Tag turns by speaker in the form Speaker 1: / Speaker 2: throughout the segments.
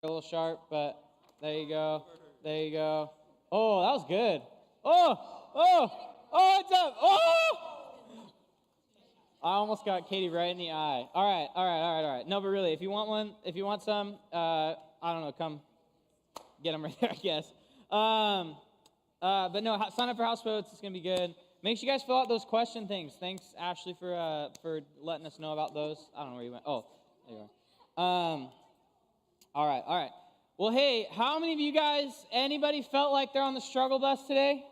Speaker 1: a little sharp, but there you go. There you go. Oh, that was good. Oh, it's up. Oh! I almost got Katie right in the eye. All right. No, but really, if you want one, if you want some, I don't know, come get them right there, I guess. But no, sign up for houseboats. It's gonna be good. Make sure you guys fill out those question things. Thanks, Ashley, for letting us know about those. I don't know where you went. Oh, there you are. All right. Well, hey, how many of you guys, anybody felt like they're on the struggle bus today?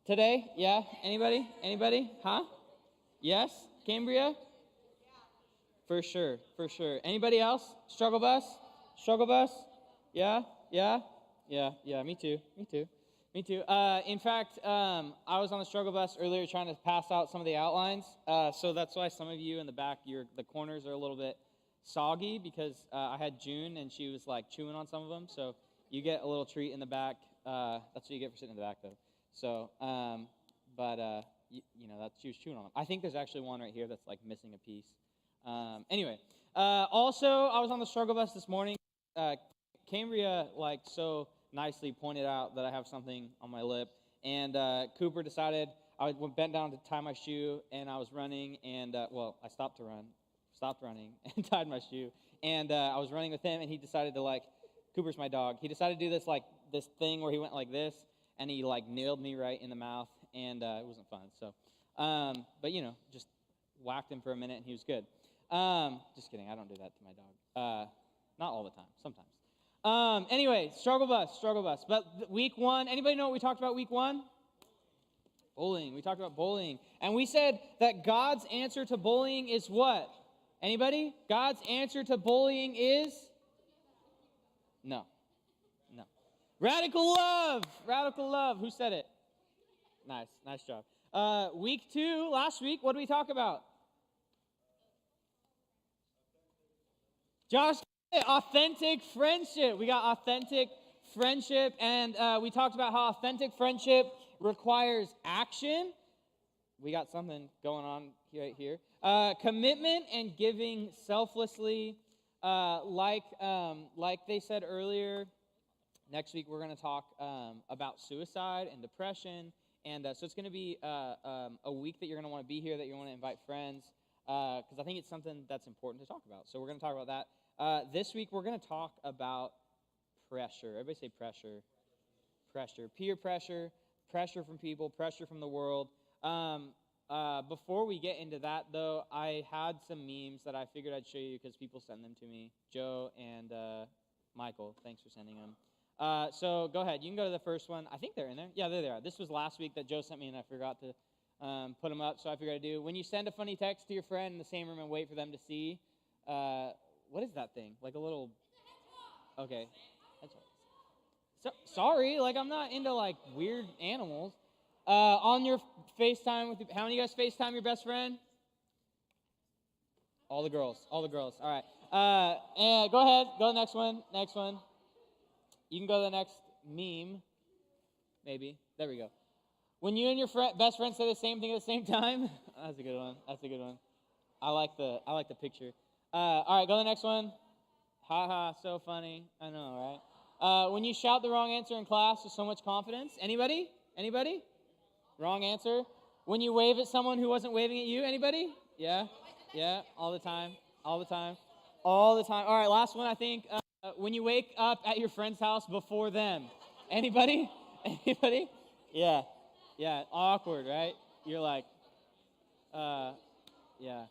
Speaker 1: Today? Yeah? Anybody? Huh? Yes? Cambria? For sure. Anybody else? Struggle bus? Yeah? Me too. In fact, I was on the struggle bus earlier trying to pass out some of the outlines. So that's why some of you in the back, the corners are a little bit soggy because I had June and she was like chewing on some of them. So you get a little treat in the back. That's what you get for sitting in the back, though. So, that she was chewing on them. I think there's actually one right here that's like missing a piece. Anyway, also I was on the struggle bus this morning. Cambria so nicely pointed out that I have something on my lip, and Cooper decided I bent down to tie my shoe, and I was running, and I stopped running and tied my shoe, and I was running with him, and he decided to Cooper's my dog. He decided to do this thing where he went like this, and he nailed me right in the mouth, and it wasn't fun. So, but just whacked him for a minute, and he was good. Just kidding. I don't do that to my dog. Not all the time. Sometimes. Anyway, struggle bus. But week 1, anybody know what we talked about week 1? Bullying. We talked about bullying. And we said that God's answer to bullying is what? Anybody? God's answer to bullying is? No. Radical love. Who said it? Nice job. Week 2, last week, what did we talk about? Josh, authentic friendship. We got authentic friendship, and we talked about how authentic friendship requires action. We got something going on right here. Commitment and giving selflessly. Like they said earlier, next week we're going to talk about suicide and depression. And so it's going to be a week that you're going to want to be here, that you want to invite friends, because I think it's something that's important to talk about. So we're going to talk about that. This week we're going to talk about pressure. Everybody say pressure. Pressure. Peer pressure. Pressure from people. Pressure from the world. Before we get into that, though, I had some memes that I figured I'd show you because people send them to me. Joe and Michael, thanks for sending them. So go ahead. You can go to the first one. I think they're in there. Yeah, there they are. This was last week that Joe sent me, and I forgot to put them up, so I figured I'd do. When you send a funny text to your friend in the same room and wait for them to see, what is that thing? Like a little... Okay. Sorry, I'm not into, weird animals. On your FaceTime with how many of you guys FaceTime your best friend? All the girls. All right. And go ahead. Go to the next one. You can go to the next meme. Maybe. There we go. When you and your best friend say the same thing at the same time. That's a good one. I like the picture. All right, go to the next one. Ha, so funny. I know, right? When you shout the wrong answer in class with so much confidence. Anybody? Wrong answer. When you wave at someone who wasn't waving at you. Anybody? Yeah, all the time. All right, last one, I think. When you wake up at your friend's house before them. Anybody? Yeah, awkward, right? You're like, yeah.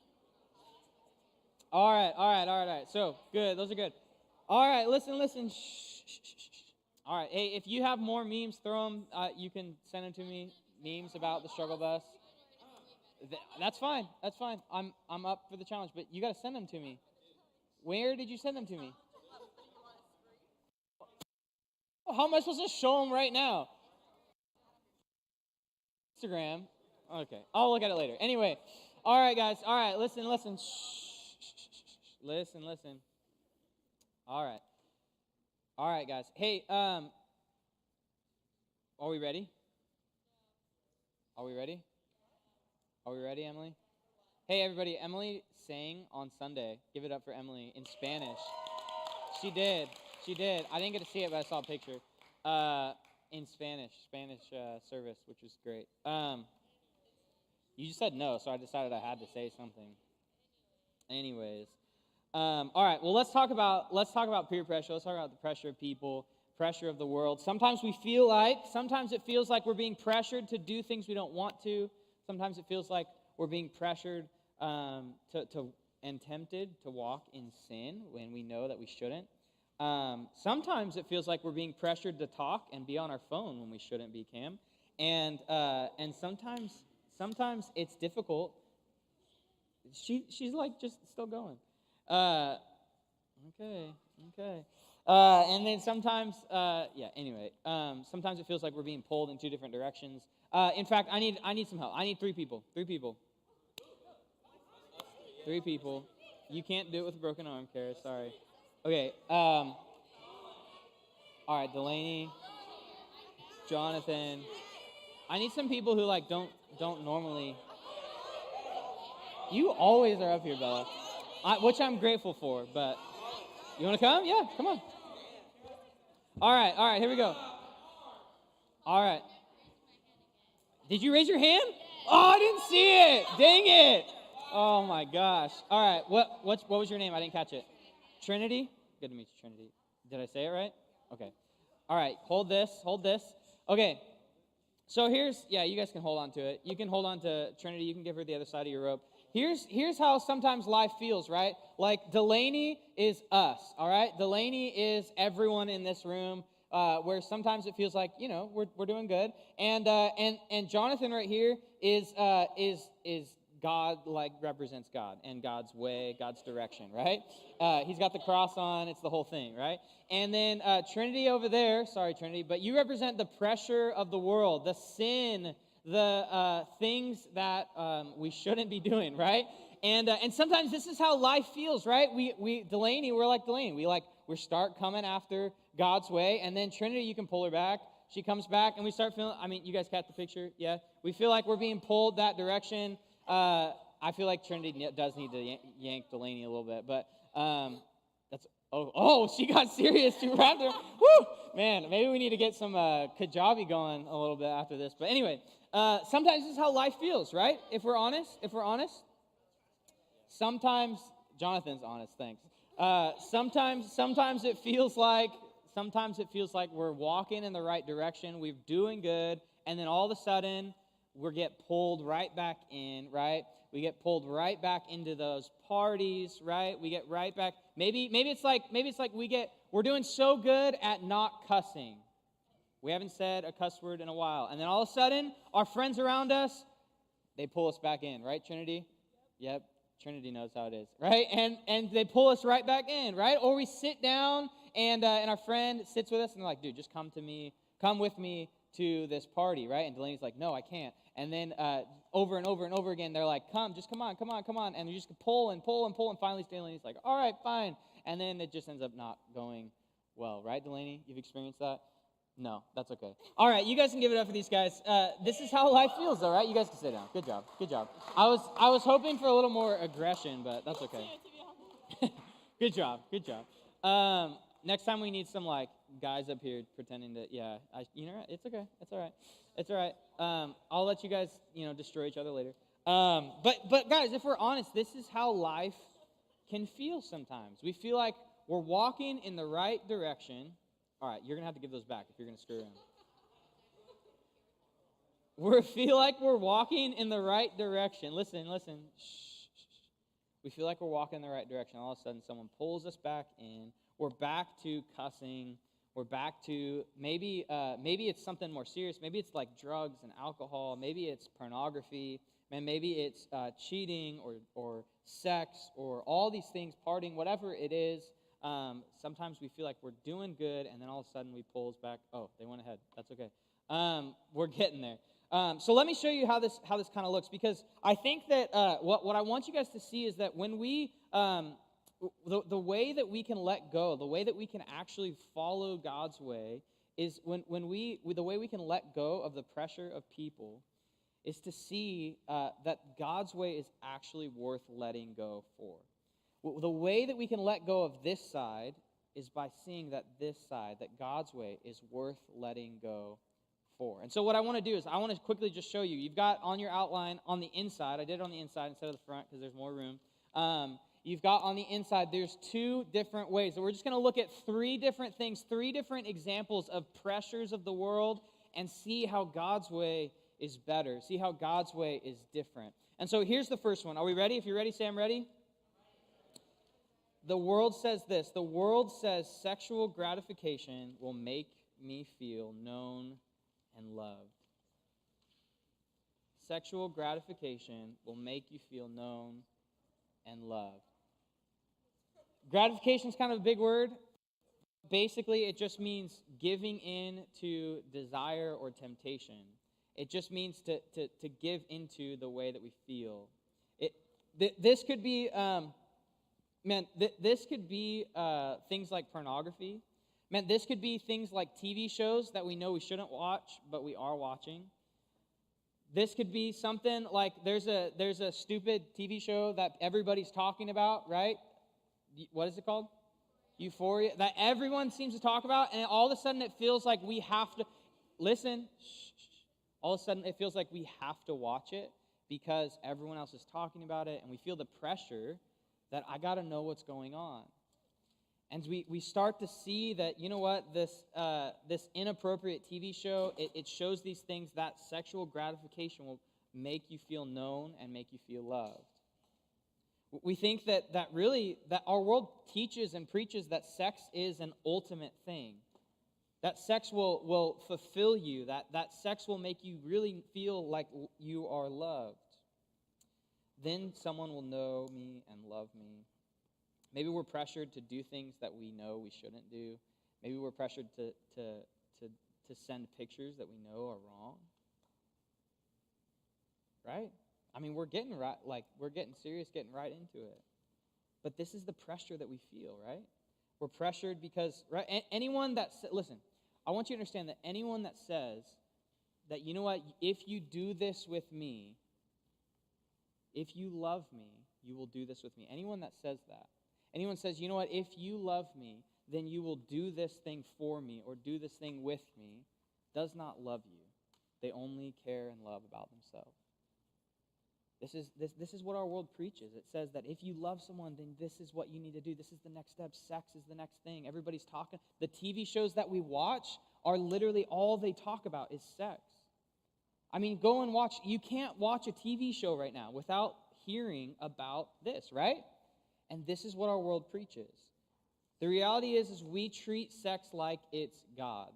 Speaker 1: All right. So, good. Those are good. All right, listen. Shh. All right, hey, if you have more memes, throw them. You can send them to me. Memes about the struggle bus. That's fine. I'm up for the challenge, but you got to send them to me. Where did you send them to me? How am I supposed to show them right now? Instagram. Okay, I'll look at it later. Anyway, all right, guys. All right, listen. Shh. Listen. All right, guys. Hey, are we ready? Are we ready, Emily? Hey, everybody. Emily sang on Sunday. Give it up for Emily in Spanish. She did. She did. I didn't get to see it, but I saw a picture in Spanish service, which was great. You just said no, so I decided I had to say something. Anyways, all right. Well, let's talk about peer pressure. Let's talk about the pressure of people, pressure of the world. Sometimes it feels like we're being pressured to do things we don't want to. Sometimes it feels like we're being pressured and tempted to walk in sin when we know that we shouldn't. Sometimes it feels like we're being pressured to talk and be on our phone when we shouldn't be, Cam. And sometimes it's difficult. She's like just still going. Okay. And then sometimes, sometimes it feels like we're being pulled in two different directions. In fact, I need some help. I need three people. You can't do it with a broken arm, Kara. Sorry. Okay. All right, Delaney, Jonathan. I need some people who don't normally. You always are up here, Bella, which I'm grateful for. But you want to come? Yeah, come on. All right. Here we go. All right. Did you raise your hand? Oh, I didn't see it. Dang it. Oh my gosh. All right. What was your name? I didn't catch it. Trinity? Good to meet you, Trinity. Did I say it right? Okay. All right. Hold this. Okay. So you guys can hold on to it. You can hold on to Trinity. You can give her the other side of your rope. Here's how sometimes life feels, right? Like Delaney is us, all right? Delaney is everyone in this room, where sometimes it feels like, we're doing good. And Jonathan right here is God, represents God and God's way, God's direction, right? He's got the cross on. It's the whole thing, right? And then Trinity over there, sorry, Trinity, but you represent the pressure of the world, the sin, the things that we shouldn't be doing, right? And sometimes this is how life feels, right? We're like Delaney. We start coming after God's way, and then Trinity, you can pull her back. She comes back, and we start feeling, you guys catch the picture? Yeah? We feel like we're being pulled that direction. I feel like Trinity does need to yank Delaney a little bit, but she got serious too right there. Woo! Man, maybe we need to get some Kajabi going a little bit after this. But anyway, sometimes this is how life feels, right? If we're honest. Sometimes, Jonathan's honest, thanks. Sometimes it feels like we're walking in the right direction, we're doing good, and then all of a sudden, we get pulled right back in, right? We get pulled right back into those parties, right? We get right back. Maybe it's like we're doing so good at not cussing. We haven't said a cuss word in a while. And then all of a sudden, our friends around us, they pull us back in, right, Trinity? Yep, Trinity knows how it is, right? And they pull us right back in, right? Or we sit down and our friend sits with us and they're like, dude, just come with me to this party, right? And Delaney's like, no, I can't. And then over and over again, they're like, come on. And you just pull, and finally Delaney's like, all right, fine. And then it just ends up not going well, right, Delaney? You've experienced that? No, that's okay. All right, you guys can give it up for these guys. This is how life feels, though, right? You guys can sit down. Good job. I was hoping for a little more aggression, but that's okay. Good job. Next time we need some guys up here pretending to, it's okay. It's all right. I'll let you guys, destroy each other later. But guys, if we're honest, this is how life can feel sometimes. We feel like we're walking in the right direction. All right, you're going to have to give those back if you're going to screw around. We feel like we're walking in the right direction. Listen. Shh. We feel like we're walking in the right direction. All of a sudden, someone pulls us back in. We're back to cussing. We're back to maybe it's something more serious. Maybe it's like drugs and alcohol. Maybe it's pornography. Maybe it's cheating or sex or all these things, partying, whatever it is. Sometimes we feel like we're doing good, and then all of a sudden we pull us back. Oh, they went ahead. That's okay. We're getting there. So let me show you how this kind of looks, because I think that what I want you guys to see is that when we the way that we can let go, the way that we can actually follow God's way is when the way we can let go of the pressure of people is to see that God's way is actually worth letting go for. The way that we can let go of this side is by seeing that this side, that God's way, is worth letting go for. And so what I want to do is I want to quickly just show you. You've got on your outline on the inside, I did it on the inside instead of the front because there's more room. You've got on the inside, there's two different ways. So we're just going to look at three different things, three different examples of pressures of the world and see how God's way is better, see how God's way is different. And so here's the first one. Are we ready? If you're ready, say I'm ready. The world says this. The world says sexual gratification will make me feel known and loved. Sexual gratification will make you feel known and loved. Gratification is kind of a big word. Basically, it just means giving in to desire or temptation. It just means to give into the way that we feel. This could be, this could be things like pornography. This could be things like TV shows that we know we shouldn't watch, but we are watching. This could be something like there's a stupid TV show that everybody's talking about, right? What is it called? Euphoria. That everyone seems to talk about, and all of a sudden it feels like we have to, listen, all of a sudden it feels like we have to watch it because everyone else is talking about it, and we feel the pressure that I got to know what's going on. And we start to see that, you know what, this inappropriate TV show, it shows these things that sexual gratification will make you feel known and make you feel loved. We think that our world teaches and preaches that sex is an ultimate thing. That sex will fulfill you, that sex will make you really feel like you are loved. Then someone will know me and love me. Maybe we're pressured to do things that we know we shouldn't do. Maybe we're pressured to send pictures that we know are wrong. Right? I mean, we're getting serious, getting right into it. But this is the pressure that we feel, right? We're pressured because, right? Anyone that, listen, I want you to understand that anyone that says that, you know what, if you do this with me, if you love me, you will do this with me. Anyone that says that, anyone says, you know what, if you love me, then you will do this thing for me or do this thing with me, does not love you. They only care and love about themselves. This is what our world preaches. It says that if you love someone, then this is what you need to do. This is the next step. Sex is the next thing. Everybody's talking. The TV shows that we watch are literally all they talk about is sex. I mean, go and watch. You can't watch a TV show right now without hearing about this, right? And this is what our world preaches. The reality is we treat sex like it's God.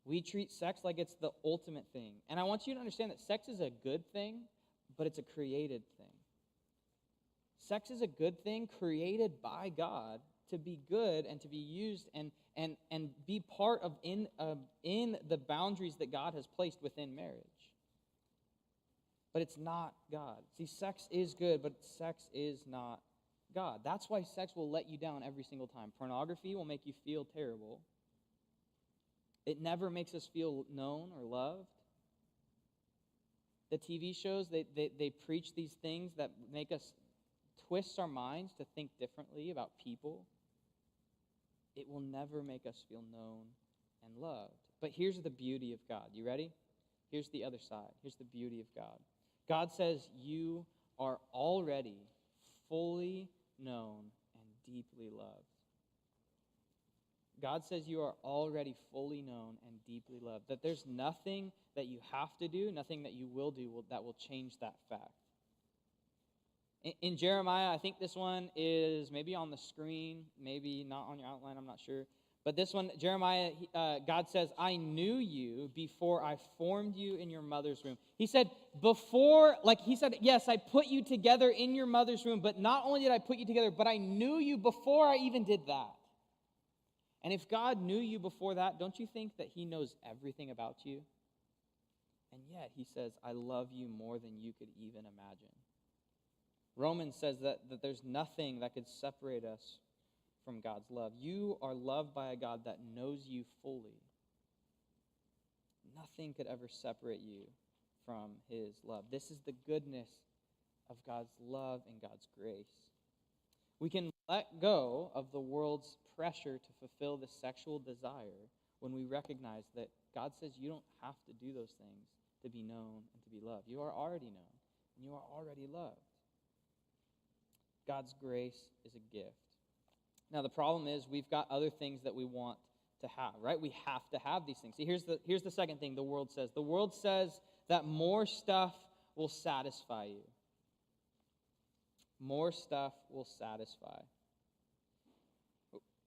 Speaker 1: We treat sex like it's the ultimate thing. And I want you to understand that sex is a good thing, but it's a created thing. Sex is a good thing created by God to be good and to be used and be part of in the boundaries that God has placed within marriage. But it's not God. See, sex is good, but sex is not God. That's why sex will let you down every single time. Pornography will make you feel terrible. It never makes us feel known or loved. The TV shows, they preach these things that make us twist our minds to think differently about people. It will never make us feel known and loved. But here's the beauty of God. You ready? Here's the other side. Here's the beauty of God. God says you are already fully known and deeply loved. God says you are already fully known and deeply loved. That there's nothing that you have to do, nothing that you will do that will change that fact. In Jeremiah, I think this one is maybe on the screen, maybe not on your outline, I'm not sure. But this one, Jeremiah, God says, I knew you before I formed you in your mother's womb. He said, yes, I put you together in your mother's womb, but not only did I put you together, but I knew you before I even did that. And if God knew you before that, don't you think that he knows everything about you? And yet he says, I love you more than you could even imagine. Romans says that there's nothing that could separate us from God's love. You are loved by a God that knows you fully. Nothing could ever separate you from his love. This is the goodness of God's love and God's grace. We can let go of the world's pressure to fulfill the sexual desire when we recognize that God says you don't have to do those things to be known and to be loved. You are already known, and you are already loved. God's grace is a gift. Now, the problem is we've got other things that we want to have, right? We have to have these things. See, here's the second thing the world says. The world says that more stuff will satisfy you. More stuff will satisfy.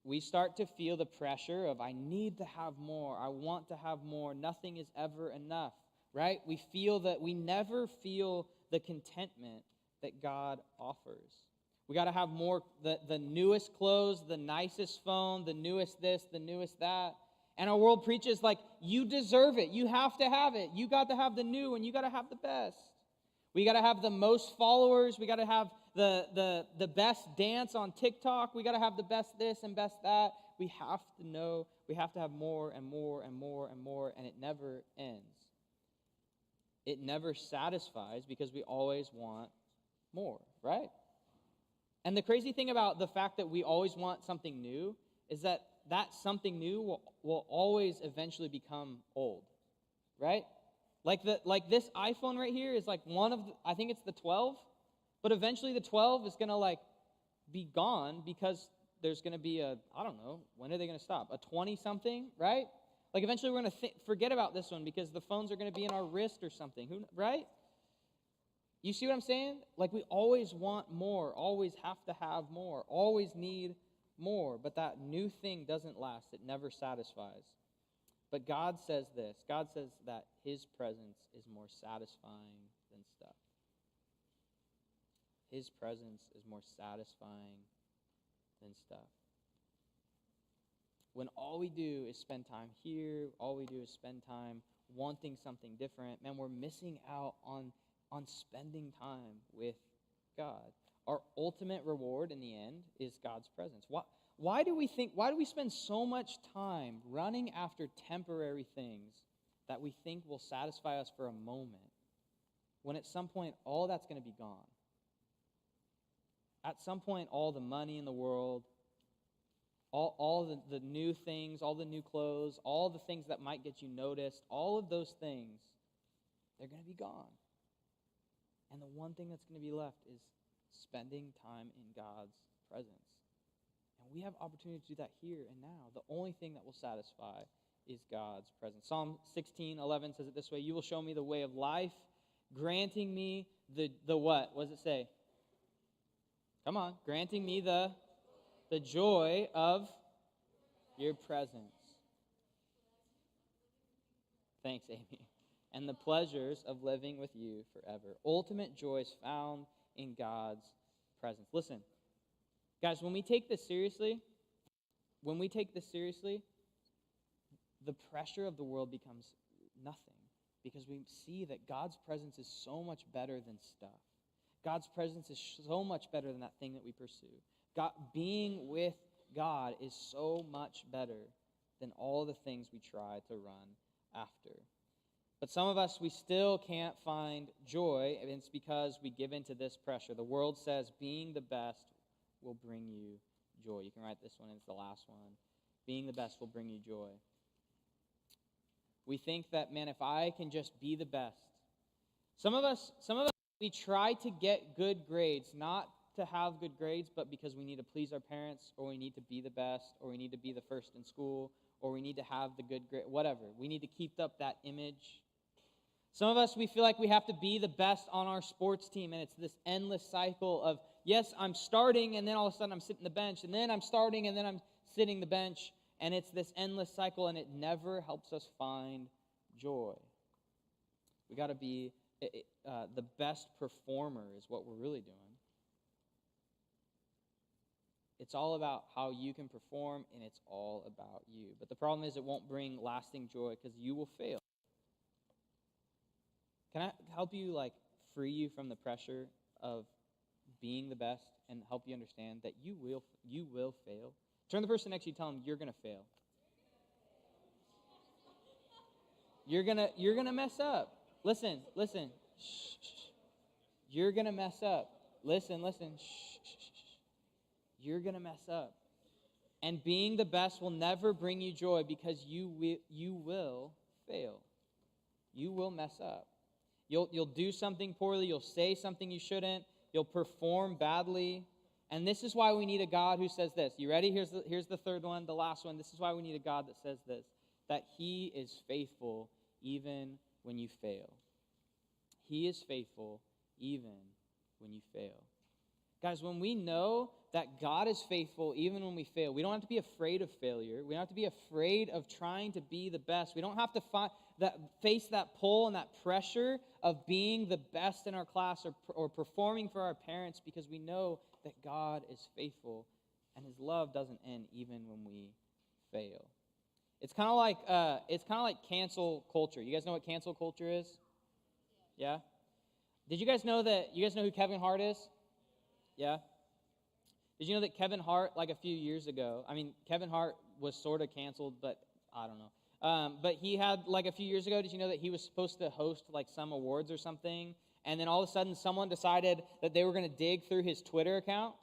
Speaker 1: We start to feel the pressure of, I need to have more. I want to have more. Nothing is ever enough, right? We feel that we never feel the contentment that God offers. We got to have more, the newest clothes, the nicest phone, the newest this, the newest that. And our world preaches like, you deserve it. You have to have it. You got to have the new and you got to have the best. We got to have the most followers. We got to have the best dance on TikTok. We got to have the best this and best that. We have to know. We have to have more and more and more and more, and it never ends. It never satisfies because we always want more, right? And the crazy thing about the fact that we always want something new is that something new will always eventually become old, right? Like this iPhone right here is like I think it's the 12, but eventually the 12 is going to be gone because there's going to be I don't know, when are they going to stop? A 20-something, right? Like eventually we're going to forget about this one because the phones are going to be in our wrist or something, right? You see what I'm saying? Like we always want more, always have to have more, always need more, but that new thing doesn't last. It never satisfies. But God says this. God says that his presence is more satisfying than stuff. His presence is more satisfying than stuff. When all we do is spend time here, all we do is spend time wanting something different, man, we're missing out on spending time with God. Our ultimate reward in the end is God's presence. Why do we spend so much time running after temporary things that we think will satisfy us for a moment, when at some point all that's going to be gone? At some point, all the money in the world, all the new things, all the new clothes, all the things that might get you noticed, all of those things, they're going to be gone. And the one thing that's going to be left is spending time in God's presence. And we have opportunity to do that here and now. The only thing that will satisfy is God's presence. Psalm 16:11 says it this way: you will show me the way of life, granting me the what? What does it say? Come on. Granting me the joy of your presence. Thanks, Amy. And the pleasures of living with you forever. Ultimate joy is found in God's presence. Listen, guys, when we take this seriously, the pressure of the world becomes nothing, because we see that God's presence is so much better than stuff. God's presence is so much better than that thing that we pursue. Being with God is so much better than all the things we try to run after. But some of us, we still can't find joy, and it's because we give into this pressure. The world says being the best will bring you joy. You can write this one, it's the last one. Being the best will bring you joy. We think that, man, if I can just be the best. Some of us, we try to get good grades, not to have good grades, but because we need to please our parents, or we need to be the best, or we need to be the first in school, or we need to have the good grade, whatever. We need to keep up that image. Some of us, we feel like we have to be the best on our sports team, and it's this endless cycle of, yes, I'm starting, and then all of a sudden I'm sitting the bench, and then I'm starting, and then I'm sitting the bench, and it's this endless cycle, and it never helps us find joy. We got to be the best performer is what we're really doing. It's all about how you can perform, and it's all about you. But the problem is it won't bring lasting joy because you will fail. Can I help you, free you from the pressure of being the best and help you understand that you will fail? Turn to the person next to you, tell them you're going to fail. You're gonna mess up. Listen. Shh. You're going to mess up. Listen. Shh. You're going to mess up. And being the best will never bring you joy because you will fail. You will mess up. You'll do something poorly. You'll say something you shouldn't. You'll perform badly. And this is why we need a God who says this. You ready? Here's the third one, the last one. This is why we need a God that says this, that he is faithful even when you fail. He is faithful even when you fail. Guys, when we know that God is faithful even when we fail, we don't have to be afraid of failure. We don't have to be afraid of trying to be the best. We don't have to face that pull and that pressure of being the best in our class or performing for our parents, because we know that God is faithful and his love doesn't end even when we fail. It's kind of like cancel culture. You guys know what cancel culture is? Yeah? Did you guys know who Kevin Hart is? Yeah? Did you know that Kevin Hart, like a few years ago, Kevin Hart was sort of canceled, but I don't know. But he had, like a few years ago, did you know that he was supposed to host like some awards or something? And then all of a sudden someone decided that they were going to dig through his Twitter account.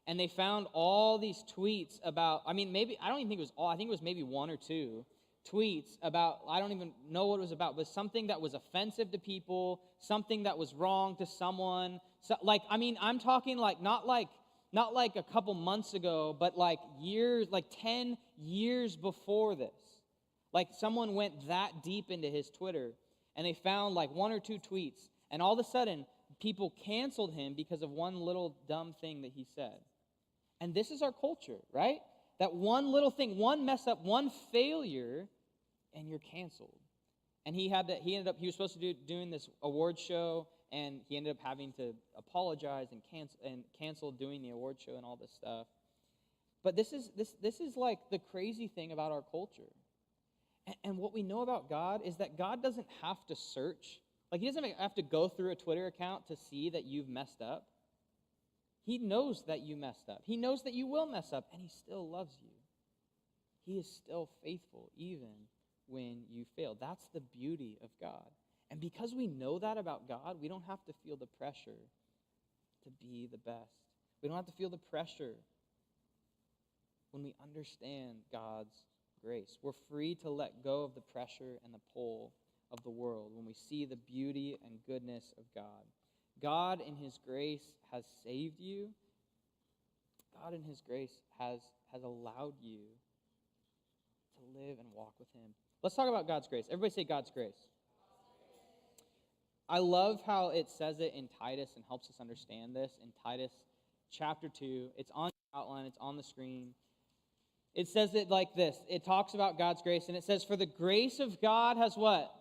Speaker 1: And they found all these tweets about, I don't even think it was all, I think it was maybe one or two tweets about, I don't even know what it was about, but something that was offensive to people, something that was wrong to someone. So, I'm talking like, not like a couple months ago, but like years, like 10 years before this. Like someone went that deep into his Twitter, and they found like one or two tweets, and all of a sudden, people canceled him because of one little dumb thing that he said. And this is our culture, right? That one little thing, one mess up, one failure, and you're canceled. And he was supposed to doing this award show, and he ended up having to apologize and cancel doing the award show and all this stuff. But this is like the crazy thing about our culture. And what we know about God is that God doesn't have to search. Like, he doesn't have to go through a Twitter account to see that you've messed up. He knows that you messed up. He knows that you will mess up, and he still loves you. He is still faithful even when you fail. That's the beauty of God. And because we know that about God, we don't have to feel the pressure to be the best. We don't have to feel the pressure when we understand God's grace. We're free to let go of the pressure and the pull of the world when we see the beauty and goodness of God. God in his grace has saved you. God in his grace has allowed you to live and walk with him. Let's talk about God's grace. Everybody say God's grace. I love how it says it in Titus and helps us understand this in Titus chapter 2. It's on the outline. It's on the screen. It says it like this. It talks about God's grace, and it says, for the grace of God has what?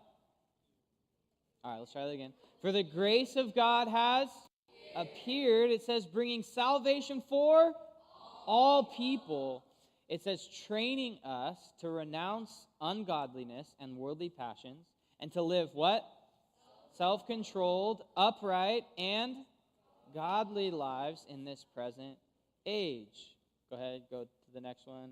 Speaker 1: All right, let's try that again. For the grace of God has appeared. It says, bringing salvation for all people. It says, training us to renounce ungodliness and worldly passions, and to live what? Self-controlled, upright, and godly lives in this present age. Go ahead, go to the next one.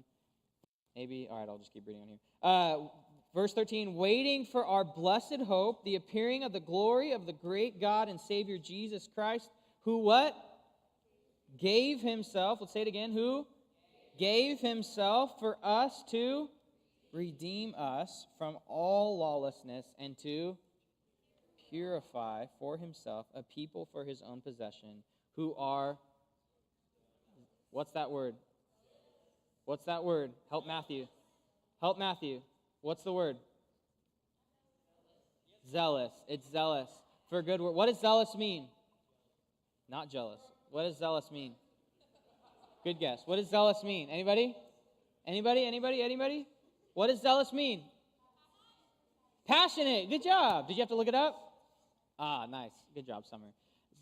Speaker 1: Maybe, all right, I'll just keep reading on here. Verse 13, waiting for our blessed hope, the appearing of the glory of the great God and Savior Jesus Christ, who what? Gave himself, let's say it again, who? Gave himself for us to redeem us from all lawlessness and to purify for himself a people for his own possession who are, what's that word? What's that word? Help Matthew. Help Matthew. What's the word? Zealous. It's zealous for good work. What does zealous mean? Not jealous. What does zealous mean? Good guess. What does zealous mean? Anybody? Anybody? What does zealous mean? Passionate. Good job. Did you have to look it up? Ah, nice. Good job, Summer.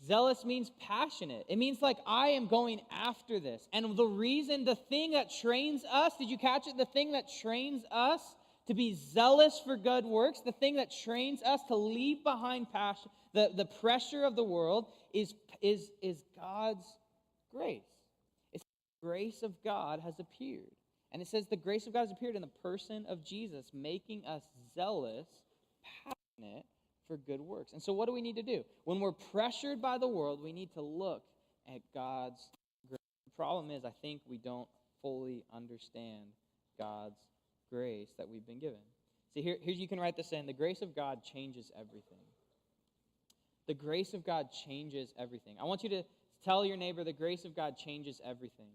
Speaker 1: Zealous means passionate. It means like I am going after this. And the thing that trains us, did you catch it? The thing that trains us to be zealous for good works, the thing that trains us to leave behind passion, the pressure of the world is God's grace. It's the grace of God has appeared. And it says the grace of God has appeared in the person of Jesus, making us zealous, passionate for good works. And so what do we need to do? When we're pressured by the world, we need to look at God's grace. problem is, I think we don't fully understand God's grace that we've been given. See, here you can write this in. The grace of God changes everything. The grace of God changes everything. I want you to tell your neighbor, the grace of God changes everything.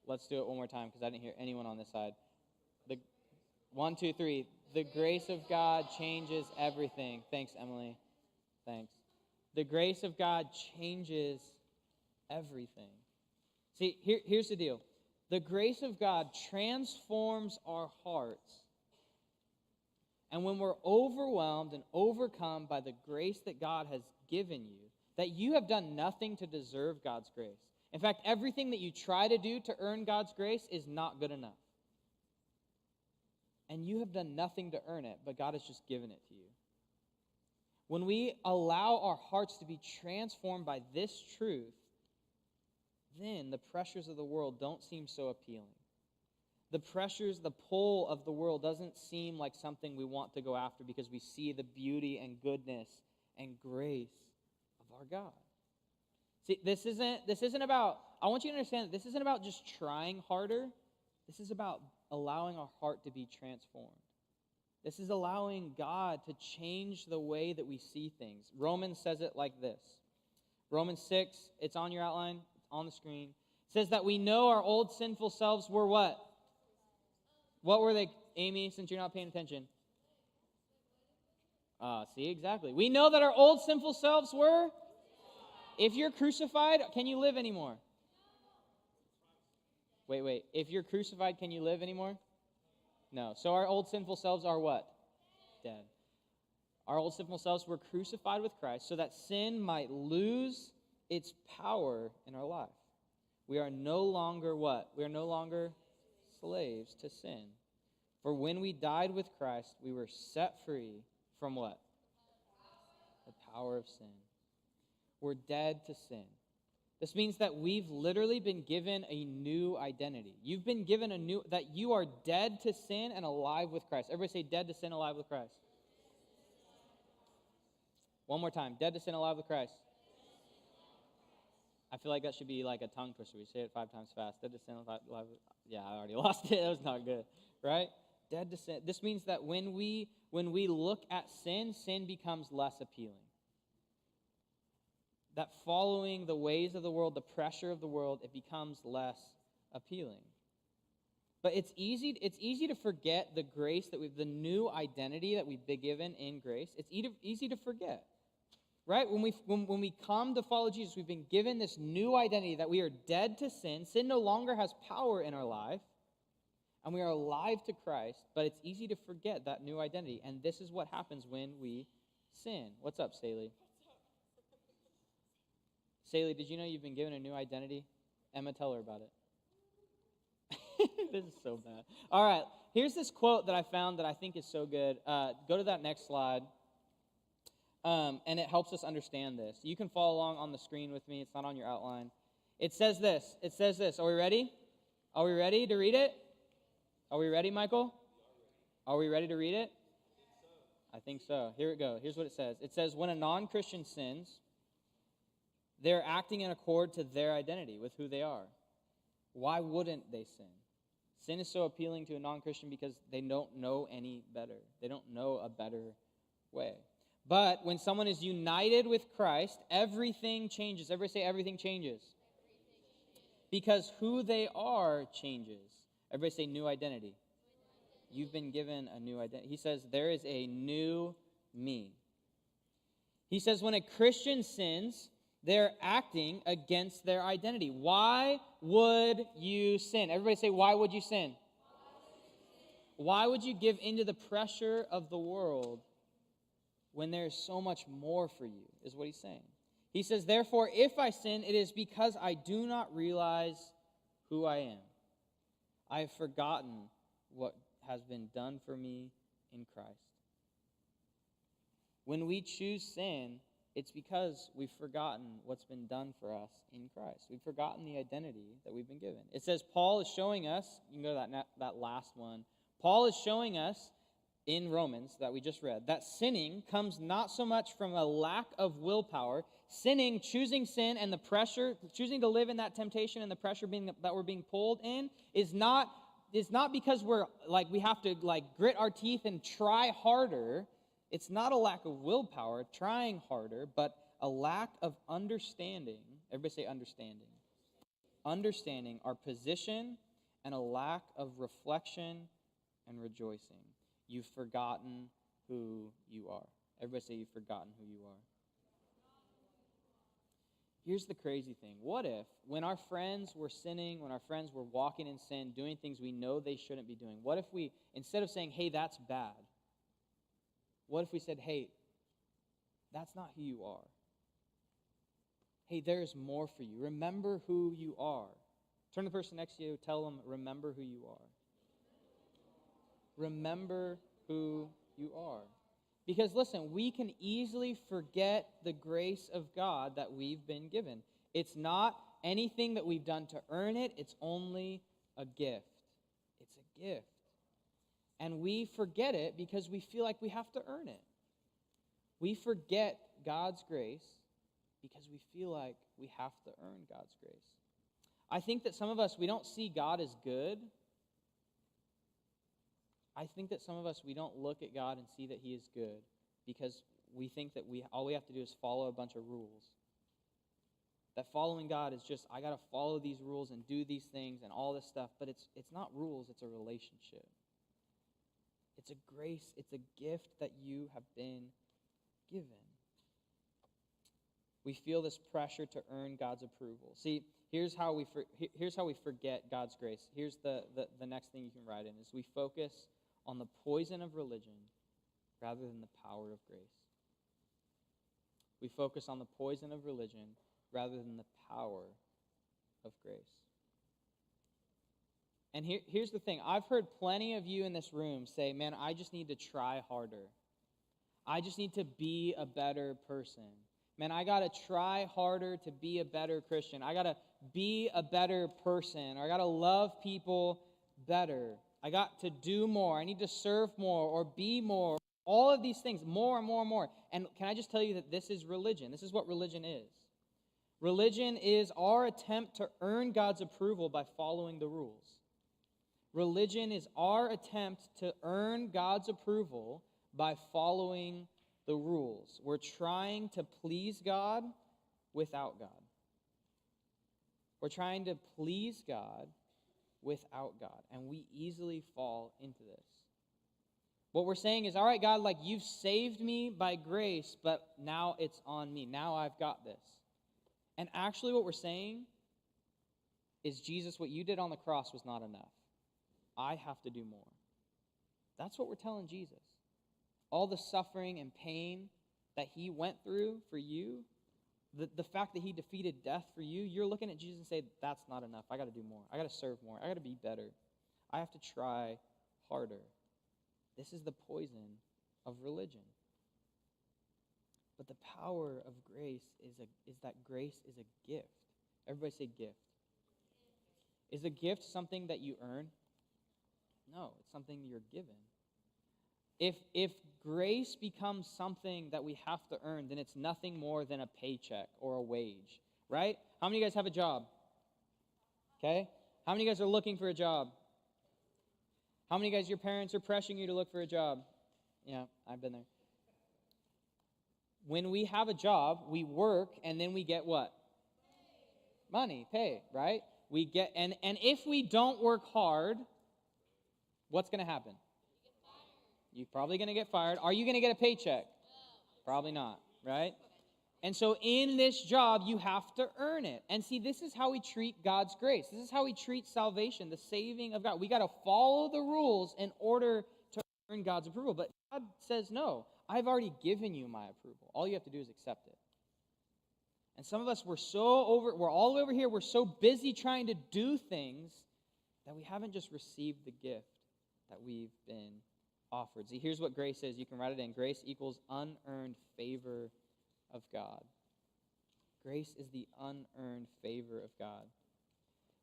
Speaker 1: Let's do it one more time because I didn't hear anyone on this side. 1, 2, 3. The grace of God changes everything. Thanks, Emily. Thanks. The grace of God changes everything. See, here's the deal. The grace of God transforms our hearts. And when we're overwhelmed and overcome by the grace that God has given you, that you have done nothing to deserve God's grace. In fact, everything that you try to do to earn God's grace is not good enough. And you have done nothing to earn it, but God has just given it to you. When we allow our hearts to be transformed by this truth, then the pressures of the world don't seem so appealing. The pressures, the pull of the world doesn't seem like something we want to go after because we see the beauty and goodness and grace of our God. See, this isn't about, I want you to understand that this isn't about just trying harder. This is about allowing our heart to be transformed. This is allowing God to change the way that we see things. Romans says it like this. Romans 6, it's on your outline, it's on the screen. It says that we know our old sinful selves were what? What were they, Amy, since you're not paying attention? See, exactly. We know that our old sinful selves were. If you're crucified, can you live anymore? Wait. If you're crucified, can you live anymore? No. So our old sinful selves are what? Dead. Our old sinful selves were crucified with Christ so that sin might lose its power in our life. We are no longer what? We are no longer slaves to sin. For when we died with Christ, we were set free from what? The power of sin. We're dead to sin. This means that we've literally been given a new identity. You've been given that you are dead to sin and alive with Christ. Everybody say dead to sin, alive with Christ. One more time. Dead to sin, alive with Christ. I feel like that should be like a tongue twister. We say it 5 times fast. Dead to sin, alive with... Yeah, I already lost it. That was not good. Right? Dead to sin. This means that when we look at sin, sin becomes less appealing. That following the ways of the world, the pressure of the world, it becomes less appealing. But it's easy to forget the grace the new identity that we've been given in grace. It's easy to forget. Right? When we come to follow Jesus, we've been given this new identity that we are dead to sin. Sin no longer has power in our life. And we are alive to Christ. But it's easy to forget that new identity. And this is what happens when we sin. What's up, Staley? Staley, did you know you've been given a new identity? Emma, tell her about it. This is so bad. All right. Here's this quote that I found that I think is so good. Go to that next slide. And it helps us understand this. You can follow along on the screen with me. It's not on your outline. It says this. Are we ready? Are we ready to read it? Are we ready, Michael? Are we ready to read it? I think so. Here we go. Here's what it says. It says, when a non-Christian sins, they're acting in accord to their identity with who they are. Why wouldn't they sin? Sin is so appealing to a non-Christian because they don't know any better. They don't know a better way. But when someone is united with Christ, everything changes. Everybody say everything changes. Because who they are changes. Everybody say new identity. You've been given a new identity. He says there is a new me. He says when a Christian sins, they're acting against their identity. Why would you sin? Everybody say, why would you sin? Why would you give into the pressure of the world when there's so much more for you, is what he's saying. He says, therefore, if I sin, it is because I do not realize who I am. I have forgotten what has been done for me in Christ. When we choose sin, it's because we've forgotten what's been done for us in Christ. We've forgotten the identity that we've been given. It says Paul is showing us, you can go to that last one. Paul is showing us in Romans that we just read, that sinning comes not so much from a lack of willpower. Sinning, choosing sin and the pressure, choosing to live in that temptation and the pressure that we're being pulled in is not because we have to grit our teeth and try harder. It's not a lack of willpower, trying harder, but a lack of understanding. Everybody say understanding. Understanding our position and a lack of reflection and rejoicing. You've forgotten who you are. Everybody say you've forgotten who you are. Here's the crazy thing. What if, when our friends were sinning, when our friends were walking in sin, doing things we know they shouldn't be doing, what if we, instead of saying, hey, that's bad, what if we said, hey, that's not who you are? Hey, there's more for you. Remember who you are. Turn to the person next to you, tell them, remember who you are. Remember who you are. Because listen, we can easily forget the grace of God that we've been given. It's not anything that we've done to earn it. It's only a gift. It's a gift. And we forget it because we feel like we have to earn it. We forget God's grace because we feel like we have to earn God's grace. I think that some of us, we don't see God as good. I think that some of us, we don't look at God and see that He is good because we think that all we have to do is follow a bunch of rules. That following God is just, I got to follow these rules and do these things and all this stuff. But it's not rules, it's a relationship. It's a grace, it's a gift that you have been given. We feel this pressure to earn God's approval. See, here's how we forget God's grace. Here's the next thing you can write in, is we focus on the poison of religion rather than the power of grace. We focus on the poison of religion rather than the power of grace. And here's the thing. I've heard plenty of you in this room say, man, I just need to try harder. I just need to be a better person. Man, I got to try harder to be a better Christian. I got to be a better person. Or I got to love people better. I got to do more. I need to serve more or be more. All of these things, more and more and more. And can I just tell you that this is religion? This is what religion is. Religion is our attempt to earn God's approval by following the rules. Religion is our attempt to earn God's approval by following the rules. We're trying to please God without God. We're trying to please God without God. And we easily fall into this. What we're saying is, all right, God, like you've saved me by grace, but now it's on me. Now I've got this. And actually what we're saying is, Jesus, what you did on the cross was not enough. I have to do more. That's what we're telling Jesus. All the suffering and pain that he went through for you, the fact that he defeated death for you, you're looking at Jesus and say, that's not enough. I got to do more. I got to serve more. I got to be better. I have to try harder. This is the poison of religion. But the power of grace is that grace is a gift. Everybody say gift. Is a gift something that you earn? No, it's something you're given. If grace becomes something that we have to earn, then it's nothing more than a paycheck or a wage, right? How many of you guys have a job? Okay? How many of you guys are looking for a job? How many of you guys, your parents are pressuring you to look for a job? Yeah, I've been there. When we have a job, we work, and then we get what? Money, pay, right? We get, and if we don't work hard, what's going to happen? You're probably going to get fired. Are you going to get a paycheck? Probably not, right? And so in this job, you have to earn it. And see, this is how we treat God's grace. This is how we treat salvation, the saving of God. We got to follow the rules in order to earn God's approval. But God says, no, I've already given you my approval. All you have to do is accept it. And some of us, we're all over here, we're so busy trying to do things that we haven't just received the gift that we've been offered. See, here's what grace is. You can write it in. Grace equals unearned favor of God. Grace is the unearned favor of God.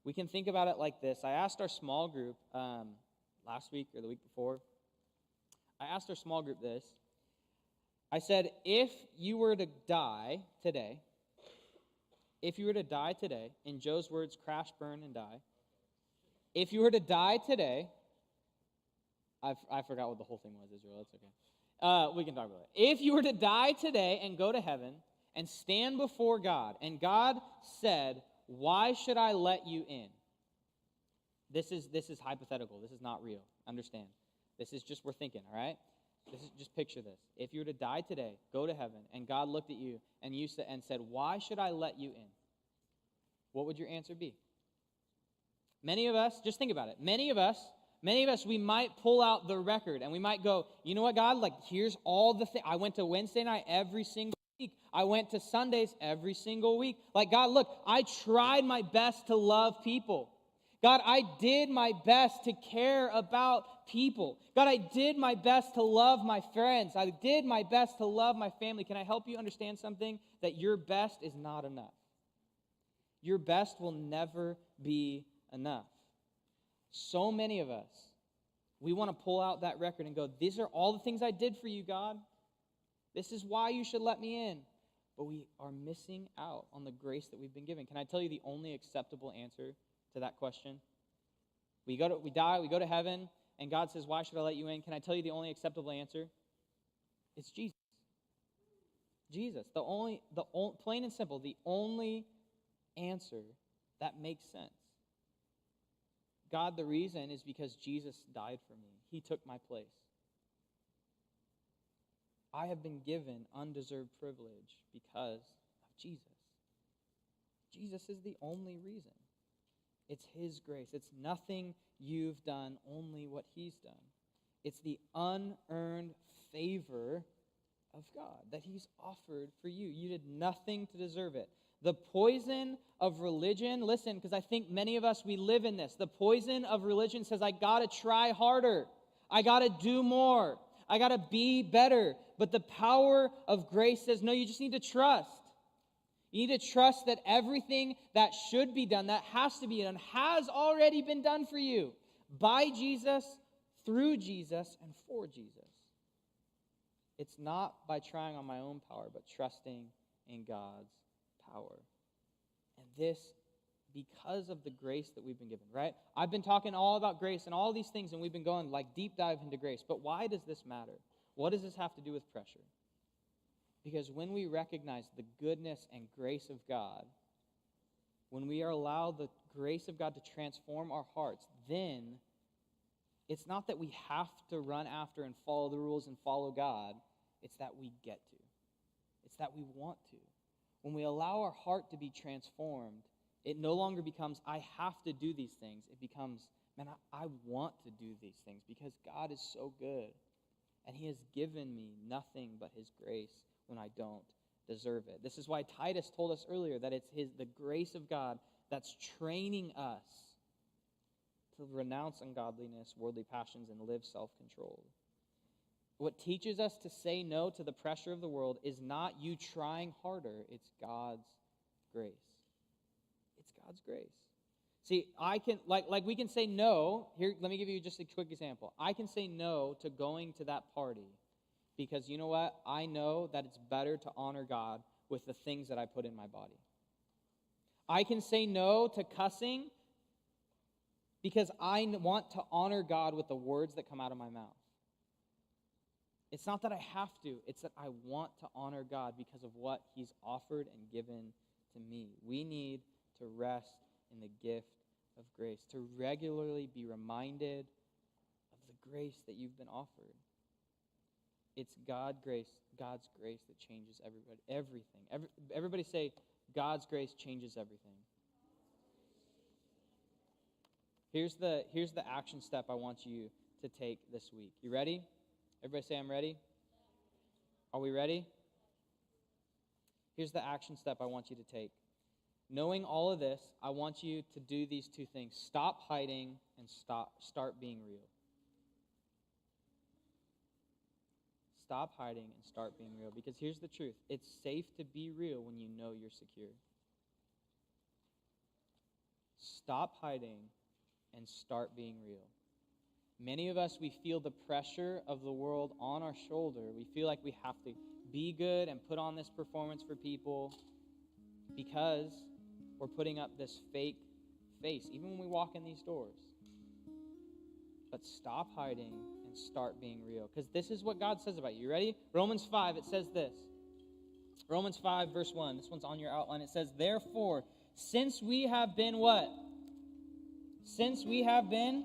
Speaker 1: We can think about it like this. I asked our small group last week or the week before. I asked our small group this. I said, if you were to die today, if you were to die today, in Joe's words, crash, burn, and die. If you were to die today, I forgot what the whole thing was, Israel. That's okay. We can talk about it. If you were to die today and go to heaven and stand before God, and God said, "Why should I let you in?" This is hypothetical. This is not real. Understand. This is just we're thinking, all right? Just picture this. If you were to die today, go to heaven, and God looked at you and said, "Why should I let you in?" What would your answer be? Many of us, just think about it. Many of us, we might pull out the record and we might go, "You know what, God? Like, here's all the things. I went to Wednesday night every single week. I went to Sundays every single week. Like, God, look, I tried my best to love people. God, I did my best to care about people. God, I did my best to love my friends. I did my best to love my family." Can I help you understand something? That your best is not enough. Your best will never be enough. So many of us, we want to pull out that record and go, "These are all the things I did for you, God. This is why you should let me in." But we are missing out on the grace that we've been given. Can I tell you the only acceptable answer to that question? We die, we go to heaven, and God says, "Why should I let you in?" Can I tell you the only acceptable answer? It's Jesus. Jesus. Plain and simple, the only answer that makes sense. God, the reason is because Jesus died for me. He took my place. I have been given undeserved privilege because of Jesus. Jesus is the only reason. It's His grace. It's nothing you've done, only what He's done. It's the unearned favor of God that He's offered for you. You did nothing to deserve it. The poison of religion, listen, because I think many of us, we live in this. The poison of religion says, I got to try harder. I got to do more. I got to be better. But the power of grace says, no, you just need to trust. You need to trust that everything that should be done, that has to be done, has already been done for you by Jesus, through Jesus, and for Jesus. It's not by trying on my own power, but trusting in God's power. And this, because of the grace that we've been given, right? I've been talking all about grace and all these things, and we've been going like deep dive into grace. But why does this matter? What does this have to do with pressure? Because when we recognize the goodness and grace of God, when we are allowed the grace of God to transform our hearts, then it's not that we have to run after and follow the rules and follow God. It's that we get to. It's that we want to. When we allow our heart to be transformed, it no longer becomes, I have to do these things. It becomes, man, I want to do these things because God is so good. And He has given me nothing but His grace when I don't deserve it. This is why Titus told us earlier that it's the grace of God that's training us to renounce ungodliness, worldly passions, and live self-controlled. What teaches us to say no to the pressure of the world is not you trying harder, it's God's grace. It's God's grace. See, I can, like we can say no. Here, let me give you just a quick example. I can say no to going to that party because you know what? I know that it's better to honor God with the things that I put in my body. I can say no to cussing because I want to honor God with the words that come out of my mouth. It's not that I have to. It's that I want to honor God because of what He's offered and given to me. We need to rest in the gift of grace, to regularly be reminded of the grace that you've been offered. It's God's grace that changes everything. Everybody say, God's grace changes everything. Here's the action step I want you to take this week. You ready? Everybody say, I'm ready. Are we ready? Here's the action step I want you to take. Knowing all of this, I want you to do these two things. Stop hiding and start being real. Stop hiding and start being real. Because here's the truth. It's safe to be real when you know you're secure. Stop hiding and start being real. Many of us, we feel the pressure of the world on our shoulder. We feel like we have to be good and put on this performance for people because We're putting up this fake face, even when we walk in these doors. But stop hiding and start being real. Because this is what God says about you. You ready? Romans 5, it says this. Romans 5, verse 1. This one's on your outline. It says, therefore, since we have been what? Since we have been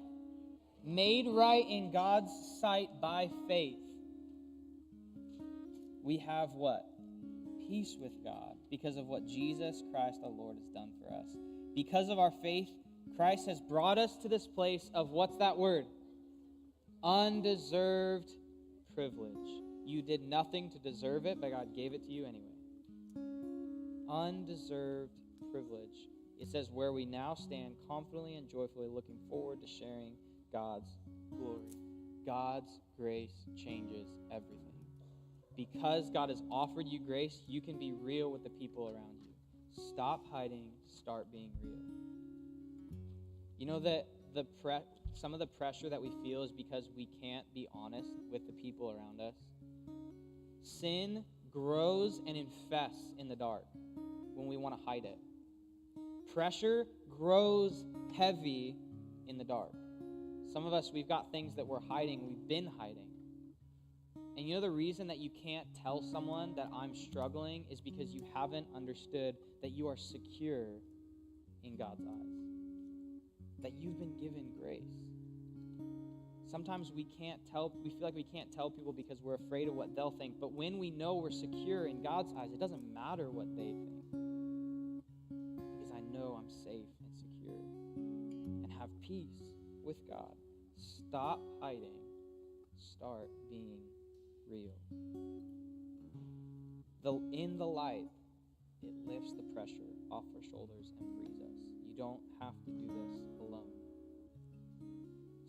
Speaker 1: made right in God's sight by faith, we have what? Peace with God because of what Jesus Christ our Lord has done for us. Because of our faith, Christ has brought us to this place of, what's that word? Undeserved privilege. You did nothing to deserve it, but God gave it to you anyway. Undeserved privilege. It says, where we now stand confidently and joyfully looking forward to sharing God's glory. God's grace changes everything. Because God has offered you grace, you can be real with the people around you. Stop hiding, start being real. You know that some of the pressure that we feel is because we can't be honest with the people around us. Sin grows and infests in the dark when we want to hide it. Pressure grows heavy in the dark. Some of us, we've got things that we're hiding, we've been hiding. And you know the reason that you can't tell someone that I'm struggling is because you haven't understood that you are secure in God's eyes. That you've been given grace. Sometimes we feel like we can't tell people because we're afraid of what they'll think. But when we know we're secure in God's eyes, it doesn't matter what they think. Because I know I'm safe and secure and have peace with God. Stop hiding. Start being real. In the light, it lifts the pressure off our shoulders and frees us. You don't have to do this alone.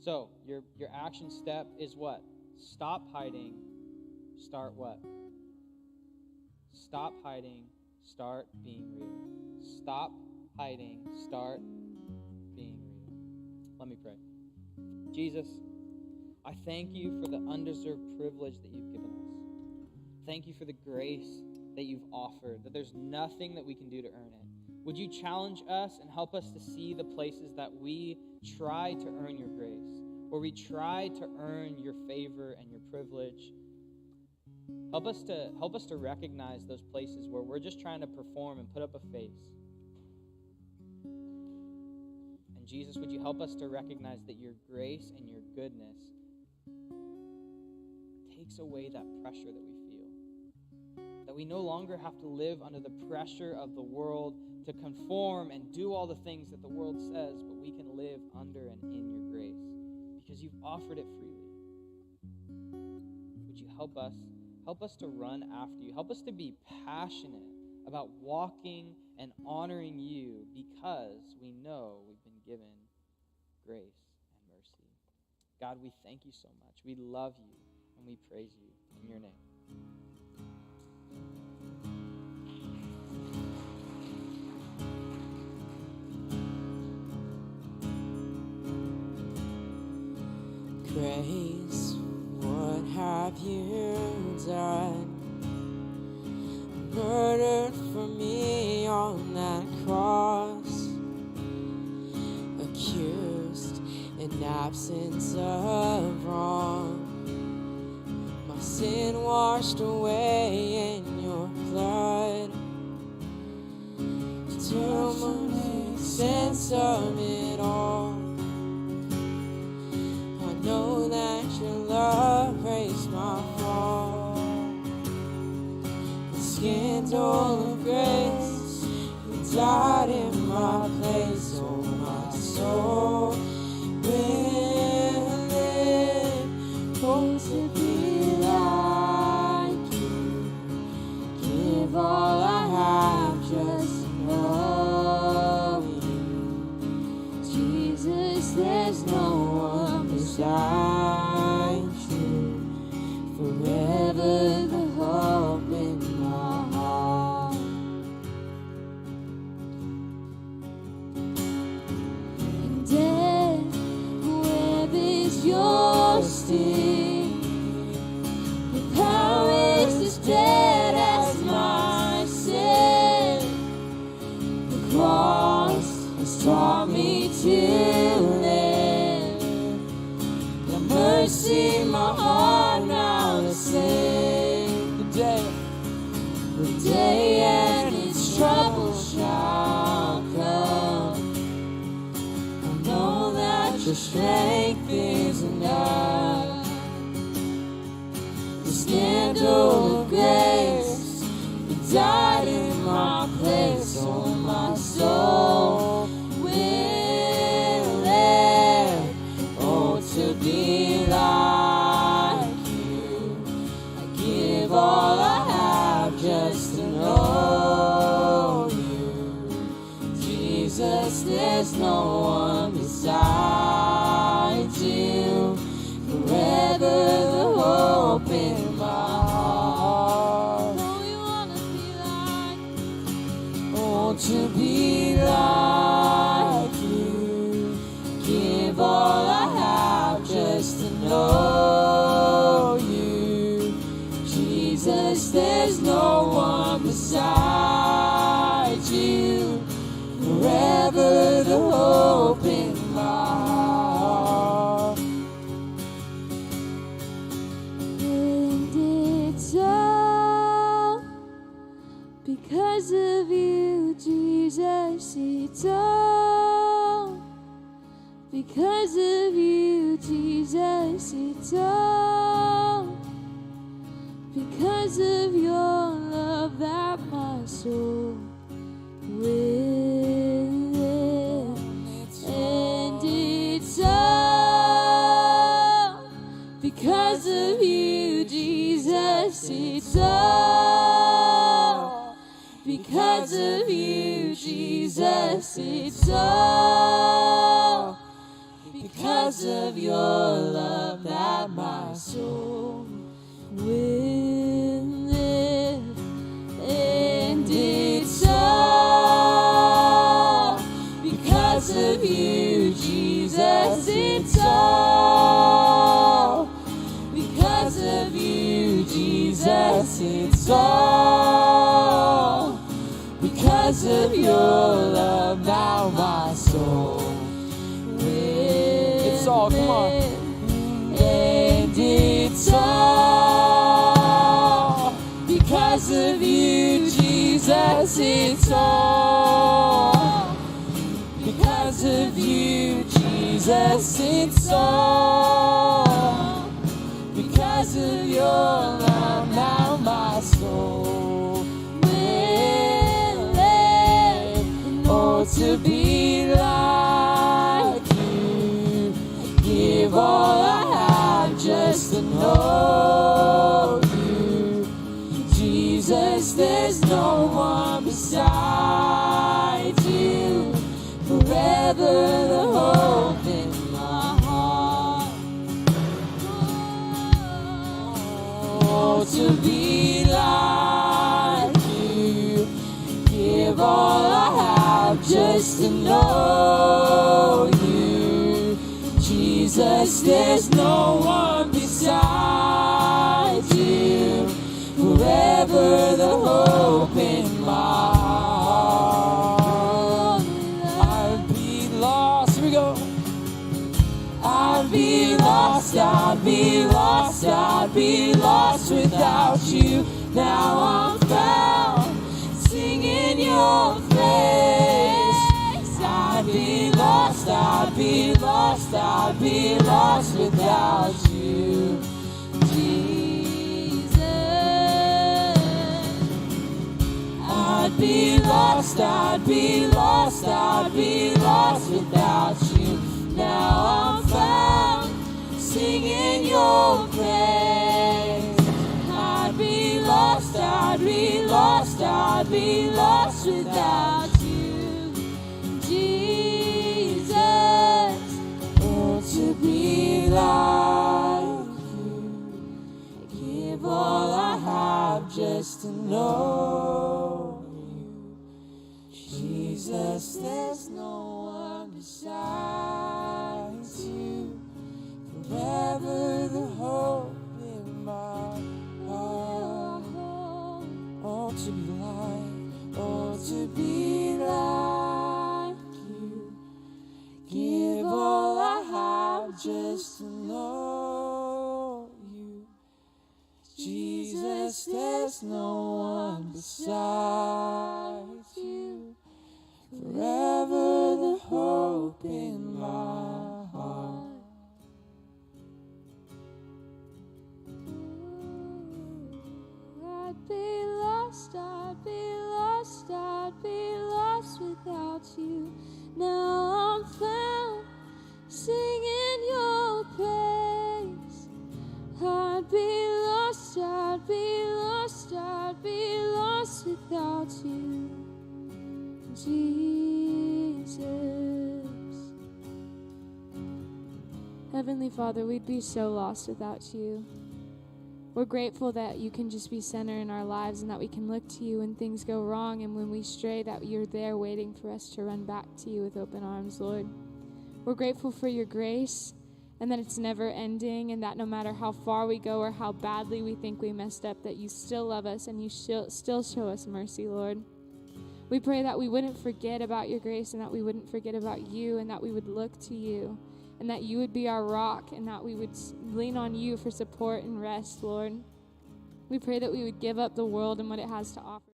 Speaker 1: So, your action step is what? Stop hiding, start what? Stop hiding, start being real. Stop hiding, start being real. Let me pray. Jesus, I thank you for the undeserved privilege that you've given us. Thank you for the grace that you've offered, that there's nothing that we can do to earn it. Would you challenge us and help us to see the places that we try to earn your grace, where we try to earn your favor and your privilege? Help us to recognize those places where we're just trying to perform and put up a face. And Jesus, would you help us to recognize that your grace and your goodness takes away that pressure that we feel. That we no longer have to live under the pressure of the world to conform and do all the things that the world says, but we can live under and in your grace because you've offered it freely. Would you help us? Help us to run after you. Help us to be passionate about walking and honoring you because we know we've been given grace and mercy. God, we thank you so much. We love you and we praise you in your name.
Speaker 2: Grace, what have you done? Murdered for me on that cross, accused in absence of wrong, my sin washed away in your blood. To make sense of it all, know that your love breaks my fall. The scandal of grace, you died in my place. Oh, my soul will live, hope to be like you. Give all I have just to know you. Jesus, there's no one beside you, forever the hope in my heart. And death, where is your sting? The power is as dead as my sin. The cross mercy, my heart now to sing. The day and its trouble shall come. I know that your strength is enough. The scandal of grace, you died in my place, oh my soul will live. Oh, to be like you, I give all I have just to know you. Jesus, there's no one beside you. Forever the hope in my heart. Oh, we wanna be like, oh, to be like you. Give all I have just to know you. Jesus, there's no one beside you. Forever the hope in my heart. And it's all because of you, Jesus. It's all because of you, Jesus. It's all because of your love that my soul will live. And it's all because of you, Jesus. It's all because of you, Jesus. It's all because of your love that my soul will live. And it's all because of you, Jesus. It's all because of you, Jesus. It's all because of your love now my soul will. It's all, come on. And it's all because of you, Jesus. It's all because of you, Jesus. It's all because of your love now my soul will live. Oh, to be like you, give all I have just to know you. Jesus, there's no one beside you. Forever the hope in my heart. Oh, to be like you, give all I have just to know you. Jesus, there's no one beside you. Forever the hope in my heart. I'd be lost, here we go. I'd be lost, I'd be lost, I'd be lost without you. Now I'm found, singing your praise. I'd be lost, I'd be lost, I'd be lost without you, Jesus. I'd be lost, I'd be lost, I'd be lost without you. Now I'm found, singing your praise. I'd be lost, I'd be lost, I'd be lost without you, Jesus. Oh, to be like you, give all I have just to know you. Jesus, there's no one beside you. Forever the hope in my heart. Oh, to be like, oh, to be like you. Give all I have just to know Jesus, there's no one besides you. Forever the hope in my heart.
Speaker 3: I'd be lost, I'd be lost, I'd be lost without you. Now I'm found, singing your praise. I'd be lost, I'd be lost, I'd be lost without you, Jesus. Heavenly Father, we'd be so lost without you. We're grateful that you can just be center in our lives and that we can look to you when things go wrong, and when we stray, that you're there waiting for us to run back to you with open arms, Lord. We're grateful for your grace and that it's never ending, and that no matter how far we go or how badly we think we messed up, that you still love us and you still show us mercy, Lord. We pray that we wouldn't forget about your grace and that we wouldn't forget about you, and that we would look to you, and that you would be our rock, and that we would lean on you for support and rest, Lord. We pray that we would give up the world and what it has to offer.